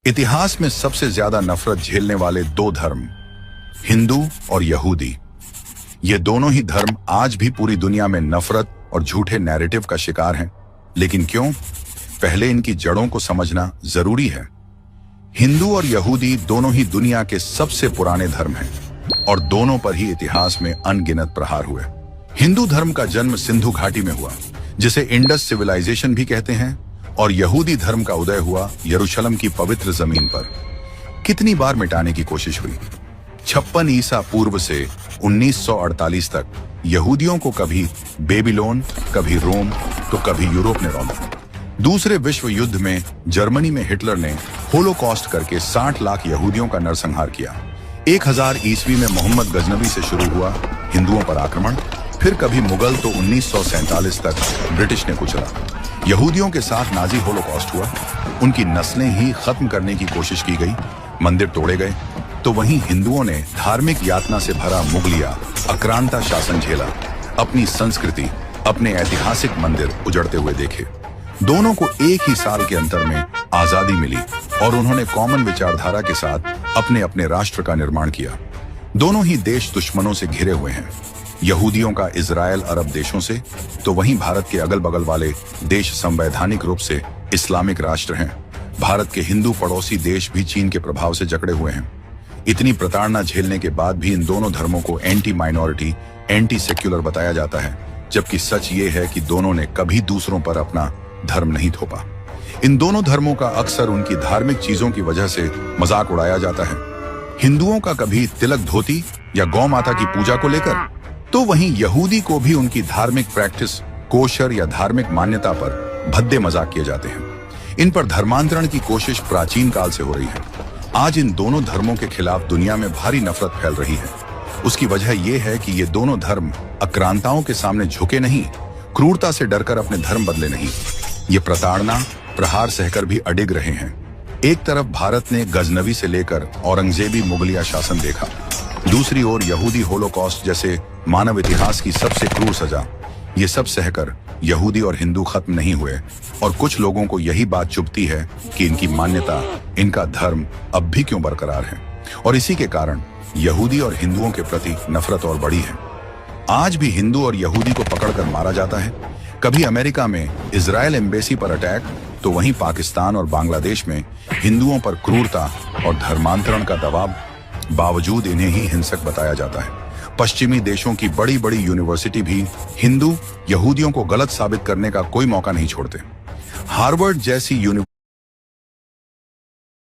इतिहास में सबसे ज्यादा नफरत झेलने वाले दो धर्म, हिंदू और यहूदी। ये दोनों ही धर्म आज भी पूरी दुनिया में नफरत और झूठे नैरेटिव का शिकार हैं। लेकिन क्यों? पहले इनकी जड़ों को समझना जरूरी है। हिंदू और यहूदी दोनों ही दुनिया के सबसे पुराने धर्म हैं और दोनों पर ही इतिहास में अनगिनत प्रहार हुए। हिंदू धर्म का जन्म सिंधु घाटी में हुआ, जिसे इंडस सिविलाइजेशन भी कहते हैं, और यहूदी धर्म का उदय हुआ यरूशलेम की पवित्र जमीन पर। कितनी बार मिटाने की कोशिश हुई। 56 ईसा पूर्व से 1948 तक यहूदियों को कभी बेबीलोन, कभी रोम, तो कभी यूरोप ने रौंदा। दूसरे विश्व युद्ध में जर्मनी में हिटलर ने होलोकॉस्ट करके 60 लाख यहूदियों का नरसंहार किया। 1000 ईस्वी में मोहम्मद गजनवी से शुरू हुआ हिंदुओं पर आक्रमण। फिर कभी मुगल, तो 1947 तक ब्रिटिश ने कुचला। यहूदियों के साथ नाजी होलोकॉस्ट हुआ। उनकी नस्लें ही खत्म करने की कोशिश की गई, मंदिर तोड़े गए। तो वहीं हिंदुओं ने धार्मिक यातना से भरा मुगलिया आक्रांता शासन झेला। अपनी संस्कृति, अपने ऐतिहासिक मंदिर उजड़ते हुए देखे। दोनों को एक ही साल के अंतर में आजादी मिली और उन्होंने कॉमन विचारधारा के साथ अपने अपने राष्ट्र का निर्माण किया। दोनों ही देश दुश्मनों से घिरे हुए हैं, यहूदियों का इजराइल अरब देशों से, तो वहीं भारत के अगल बगल वाले देश संवैधानिक रूप से इस्लामिक राष्ट्र हैं। भारत के हिंदू पड़ोसी देश भी चीन के प्रभाव से जकड़े हुए हैं। इतनी प्रताड़ना झेलने के बाद भी इन दोनों धर्मों को एंटी माइनॉरिटी, एंटी सेक्युलर बताया जाता है, जबकि सच ये है कि दोनों ने कभी दूसरों पर अपना धर्म नहीं थोपा। इन दोनों धर्मों का अक्सर उनकी धार्मिक चीजों की वजह से मजाक उड़ाया जाता है। हिंदुओं का कभी तिलक धोती या गौ माता की पूजा को लेकर, तो वहीं यहूदी को भी उनकी धार्मिक प्रैक्टिस, कोशर या धार्मिक मान्यता पर भद्दे मजाक किए जाते हैं। इन पर धर्मांतरण की कोशिश प्राचीन काल से हो रही है। आज इन दोनों धर्मों के खिलाफ दुनिया में भारी नफरत फैल रही है। उसकी वजह यह है कि ये दोनों धर्म आक्रांताओं के सामने झुके नहीं, क्रूरता से डरकर अपने धर्म बदले नहीं। ये प्रताड़ना, प्रहार सहकर भी अडिग रहे हैं। एक तरफ भारत ने गजनवी से लेकर औरंगजेबी मुगलिया शासन देखा, दूसरी ओर यहूदी होलोकॉस्ट जैसे मानव इतिहास की सबसे क्रूर सजा। ये सब सहकर यहूदी और हिंदू खत्म नहीं हुए, और कुछ लोगों को यही बात चुभती है कि इनकी मान्यता, इनका धर्म अब भी क्यों बरकरार है, और इसी के कारण यहूदी और हिंदुओं के प्रति नफरत और बढ़ी है। आज भी हिंदू और यहूदी को पकड़कर मारा जाता है। कभी अमेरिका में इजराइल एम्बेसी पर अटैक, तो वहीं पाकिस्तान और बांग्लादेश में हिंदुओं पर क्रूरता और धर्मांतरण का दबाव, बावजूद इन्हें ही हिंसक बताया जाता है। पश्चिमी देशों की बड़ी बड़ी यूनिवर्सिटी भी हिंदू यहूदियों को गलत साबित करने का कोई मौका नहीं छोड़ते। हार्वर्ड जैसी यूनिवर्सिटी